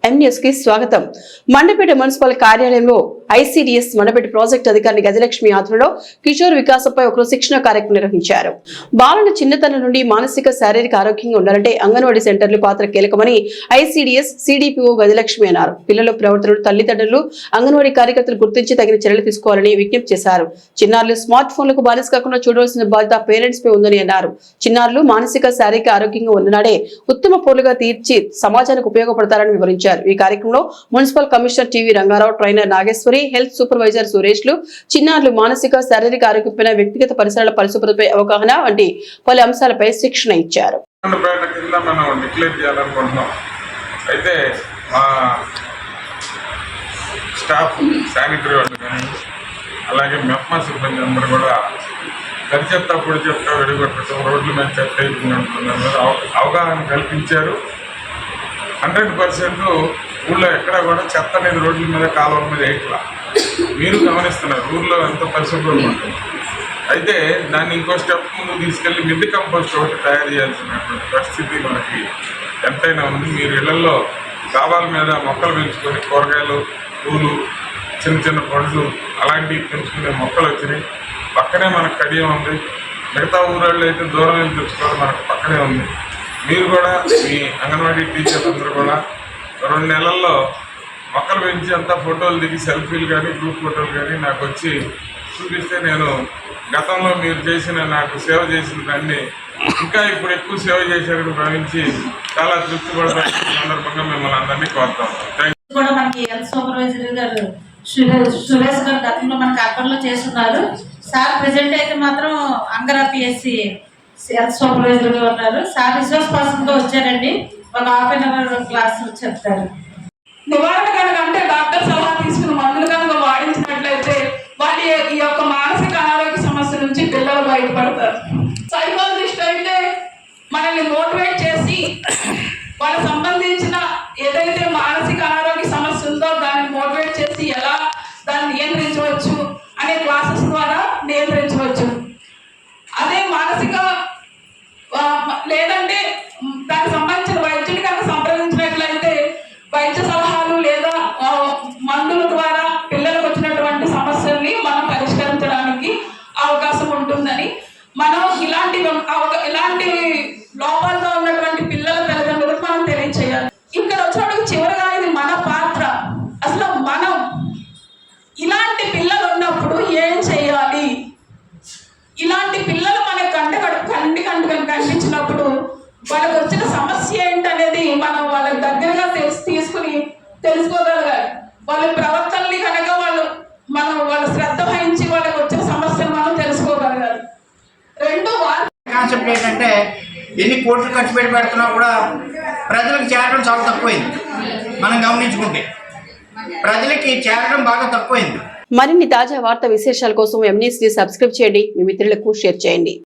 M News కి స్వాగతం. Mandapeta municipal కార్యాలయంలో ఐసీడీఎస్ మండపేట ప్రాజెక్టు అధికారి గజలక్ష్మి ఆధ్వర్యంలో కిషోర్ వికాసంపై ఒక శిక్షణ కార్యక్రమం నిర్వహించారు. బాలల చిన్నతనం నుండి మానసిక శారీరక ఆరోగ్యంగా ఉండాలంటే అంగన్వాడీ సెంటర్లు పాత్ర కీలకమని ఐసీడీఎస్ సిడిపిఓ గజలక్ష్మి అన్నారు. పిల్లల ప్రవర్తనలు తల్లిదండ్రులు అంగన్వాడీ కార్యకర్తలు గుర్తించి తగిన చర్యలు తీసుకోవాలని విజ్ఞప్తి చేశారు. చిన్నారులు స్మార్ట్ ఫోన్లకు బానిస కాకుండా చూడవలసిన బాధ్యత పేరెంట్స్ పై ఉందని అన్నారు. చిన్నారులు మానసిక శారీరక ఆరోగ్యంగా ఉన్ననాడే ఉత్తమ పౌరులుగా తీర్చి సమాజానికి ఉపయోగపడతారని వివరించారు. ఈ కార్యక్రమంలో municipal commissioner T V Ranga Rao, trainer Nageswari, health supervisor సురేష్లు చిన్నారులు మానసిక శారీరక ఆరోగ్యంపై వ్యక్తిగత పరిసరాల పరిశుభ్రతపై అవగాహన వంటి పలు అంశాలపై శిక్షణ ఇచ్చారు. అయితే మా స్టాఫ్ శానిటరీ వాళ్ళు కానీ అలాగే మెప్మా సిబ్బంది అందరూ కూడా తడి చెత్త పొడి చెత్త విడిగొట్టడం, రోడ్ల మీద చెత్త అయిపోయినట్టు అవగాహన కల్పించారు. 100% ఊళ్ళో ఎక్కడ కూడా చెత్త అనేది రోడ్ల మీద కాలువల మీద వేయట్లా. మీరు గమనిస్తున్నారు ఊళ్ళో ఎంత పరిశుభ్రంగా ఉంటుంది. అయితే దాన్ని ఇంకో స్టెప్ ముందు తీసుకెళ్ళి మిద్దె కంపోస్ట్ ఒకటి తయారు చేయాల్సినటువంటి పరిస్థితి మనకి ఎంతైనా ఉంది. మీరు ఇళ్లలో డాబాల మీద మొక్కలు పెంచుకొని కూరగాయలు, పూలు, చిన్న చిన్న పండ్లు అలాంటివి పెంచుకునే మొక్కలు వచ్చినాయి. పక్కనే మనకు కడియం ఉంది. మిగతా ఊళ్ళో అయితే దూరం వెళ్ళి తెచ్చుకోవాలి, మనకు పక్కనే ఉంది. మీరు కూడా మీ అంగన్వాడీ టీచర్లు అందరూ కూడా 2 నెలల్లో మొక్కలు పెంచి అంతా ఫోటోలు దిగి సెల్ఫీలు కానీ గ్రూప్ ఫోటోలు కానీ నాకు వచ్చి చూపిస్తే నేను గతంలో మీరు చేసిన నాకు సేవ చేసిన దాన్ని ఇంకా ఇప్పుడు ఎక్కువ సేవ చేశారని భావించి చాలా తృప్తి పడతాను. సందర్భంగా మిమ్మల్ని అందరినీ కోరుతాం. కూడా మనకి హెల్త్ సూపర్వైజర్ గారు సురేష్ గారు గతంలో మనకి అర్బన్లో చేస్తున్నారు. సార్ ప్రెసెంట్ అయితే మాత్రం అంగరా పిఎస్సి హెల్త్ సూపర్వైజర్ గా ఉన్నారు. సార్ రిసోర్స్ పర్సన్ గా వచ్చారండి. ఒక ½ అన్ అవర్ క్లాస్ చెప్తారు. నివారణ కనుకంటే డాక్టర్ సలహా తీసుకుని మందులు కనుక వాడించినట్లయితే వాటి ఈ యొక్క మానసిక అనారోగ్య సమస్య నుంచి పిల్లలు బయటపడతారు. సైకాలజిస్ట్ అయితే మనల్ని మోటివేట్ చేసి వాళ్ళకి సంబంధించిన ఏదైతే మానసిక అనారోగ్య సమస్య ఉందో దాన్ని మోటివేట్ చేసి ఎలా దాన్ని నియంత్రించవచ్చు అనే క్లాసెస్ ద్వారా నియంత్రించవచ్చు. అదే మానసిక లేదంటే దానికి సంబంధించిన వైద్యుడి కనుక సంప్రదించినట్లయితే వైద్య సలహాలు లేదా మందుల ద్వారా పిల్లలకు వచ్చినటువంటి సమస్యల్ని మనం పరిష్కరించడానికి అవకాశం ఉంటుందని మనం ఇలాంటి లోపాలతో ఉన్నటువంటి పిల్లల తల్లిదండ్రులకు మనం తెలియచేయాలి. ఇక్కడ వచ్చినప్పుడు చివరిగా ఇది మన పాత్ర. అసలు మనం ఇలాంటి పిల్లలు ఉన్నప్పుడు ఏం చేయాలి, ఇలాంటి పిల్లలు మన కంటి కనిపించినప్పుడు వాళ్ళకి వచ్చిన సమస్య ఏంటనేది మనం వాళ్ళ దగ్గరగా తీసుకుని తెలుసుకోగలగాలి. వాళ్ళ ప్రవర్తనని కనుక వాళ్ళ శ్రద్ధ వహించి వాళ్ళకి వచ్చిన సమస్యను మనం తెలుసుకోగలగాలి. కాన్సెప్ట్ ఏంటంటే ఎన్ని కోట్లు ఖర్చు పెడుతున్నా కూడా ప్రజలకు చేరడం చాలా తక్కువైంది. మనం గమనించుకుంటే ప్రజలకి చేరడం బాగా తక్కువైంది. మరిన్ని తాజా వార్తా విశేషాల కోసం ఎంన్యూస్ ని సబ్స్క్రైబ్ చేయండి, మీ మిత్రులకు షేర్ చేయండి.